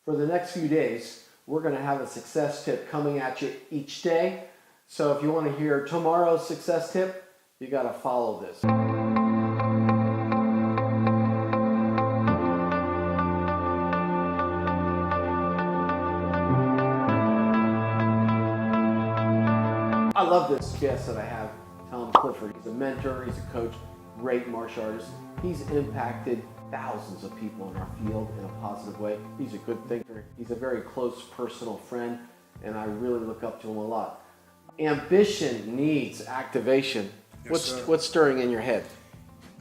For the next few days, we're going to have a success tip coming at you each day. So if you want to hear tomorrow's success tip, you got to follow this. I love this guest that I have, Clifford. He's a mentor, he's a coach, great martial artist. He's impacted thousands of people in our field in a positive way. He's a good thinker. He's a very close personal friend, and I really look up to him a lot. Ambition needs activation. Yes, What's stirring in your head?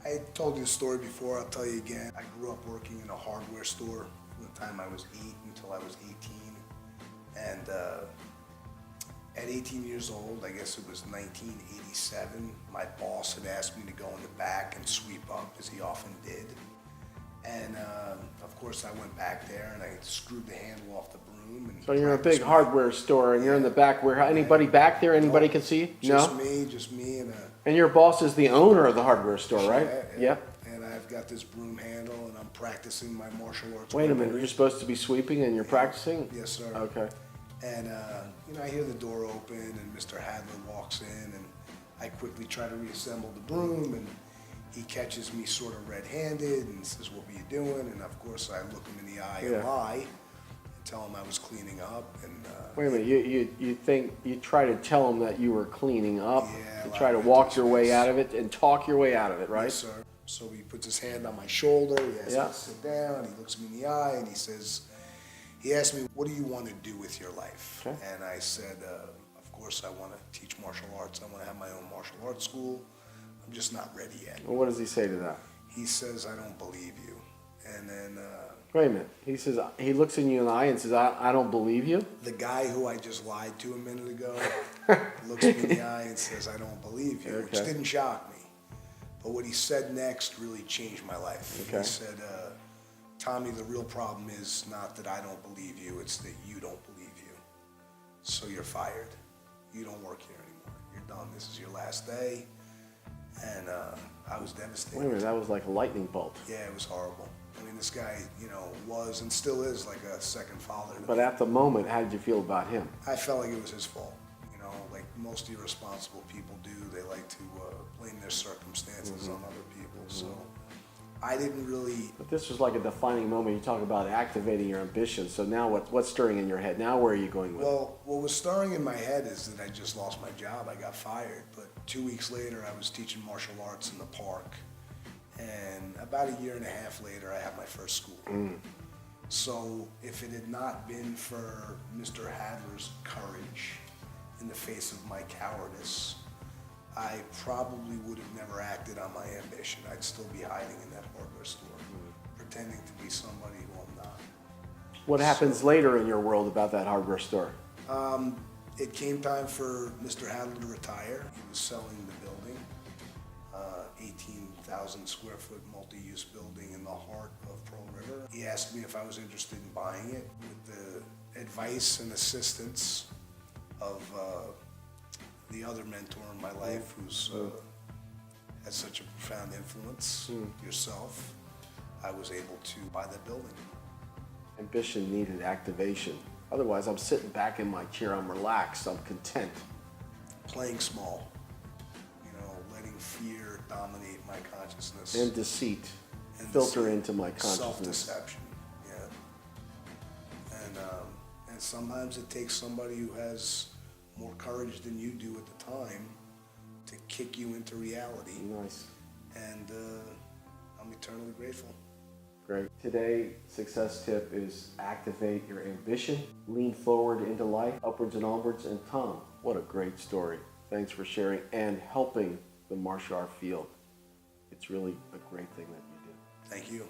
I told you the story before, I'll tell you again. I grew up working in a hardware store from the time I was 8 until I was 18. And at 18 years old, I guess it was 1987, my boss had asked me to go in the back and sweep up, as he often did. And of course I went back there and I screwed the handle off the broom. And so you're in a big hardware store and you're in the back where anybody back there, anybody can see you? Just No? me And your boss is the owner of the hardware store, right? Yeah. And I've got this broom handle and I'm practicing my martial arts. Wait a minute, you're supposed to be sweeping and you're practicing? Yes, sir. Okay. And I hear the door open and Mr. Hadler walks in and I quickly try to reassemble the broom and he catches me sort of red-handed and says, "What were you doing?" And of course I look him in the eye and lie and tell him I was cleaning up. And wait a minute, you think you try to tell him that you were cleaning up, Yeah, to try to walk your way out of it and talk your way out of it, right? Yes, sir. So he puts his hand on my shoulder, he asks me Yeah. to sit down, he looks me in the eye and he asked me, "What do you want to do with your life?" Okay. And I said, of course I want to teach martial arts. I want to have my own martial arts school. I'm just not ready yet. Well, what does he say to that? He says, "I don't believe you." And then Wait a minute. He says, he looks in you in the eye and says, I don't believe you? the guy who I just lied to a minute ago looks me in the eye and says, "I don't believe you," which Okay. didn't shock me. But what he said next really changed my life. Okay. He said, "Tommy, the real problem is not that I don't believe you, it's that you don't believe you. So you're fired. You don't work here anymore. You're done. This is your last day." And I was devastated. Wait a minute, that was like a lightning bolt. Yeah, it was horrible. I mean, this guy, was and still is like a second father to But me. at the moment, how did you feel about him? I felt like it was his fault. Like most irresponsible people do, they like to blame their circumstances on other people. So I didn't really. But this was like a defining moment. You talk about activating your ambition. So now what's stirring in your head? Now where are you going with it? Well, what was stirring in my head is that I just lost my job. I got fired. But 2 weeks later, I was teaching martial arts in the park. And about a year and a half later, I had my first school. So if it had not been for Mr. Hadler's courage in the face of my cowardice, I probably would have never acted on my ambition. I'd still be hiding in that hardware store, pretending to be somebody who I'm not. What happens later in your world about that hardware store? It came time for Mr. Hadler to retire. He was selling the building, 18,000 square foot multi-use building in the heart of Pearl River. He asked me if I was interested in buying it with the advice and assistance of the other mentor in my life who's has such a profound influence, yourself. I was able to buy the building. Ambition needed activation. Otherwise, I'm sitting back in my chair, I'm relaxed, I'm content. Playing small, letting fear dominate my consciousness. And deceit And filter deceit, into my consciousness. Self-deception, yeah. And sometimes it takes somebody who has more courage than you do at the time to kick you into reality. Nice. And I'm eternally grateful. Great. Today, success tip is activate your ambition, lean forward into life, upwards and onwards. And Tom, what a great story. Thanks for sharing and helping the martial art field. It's really a great thing that you do. Thank you.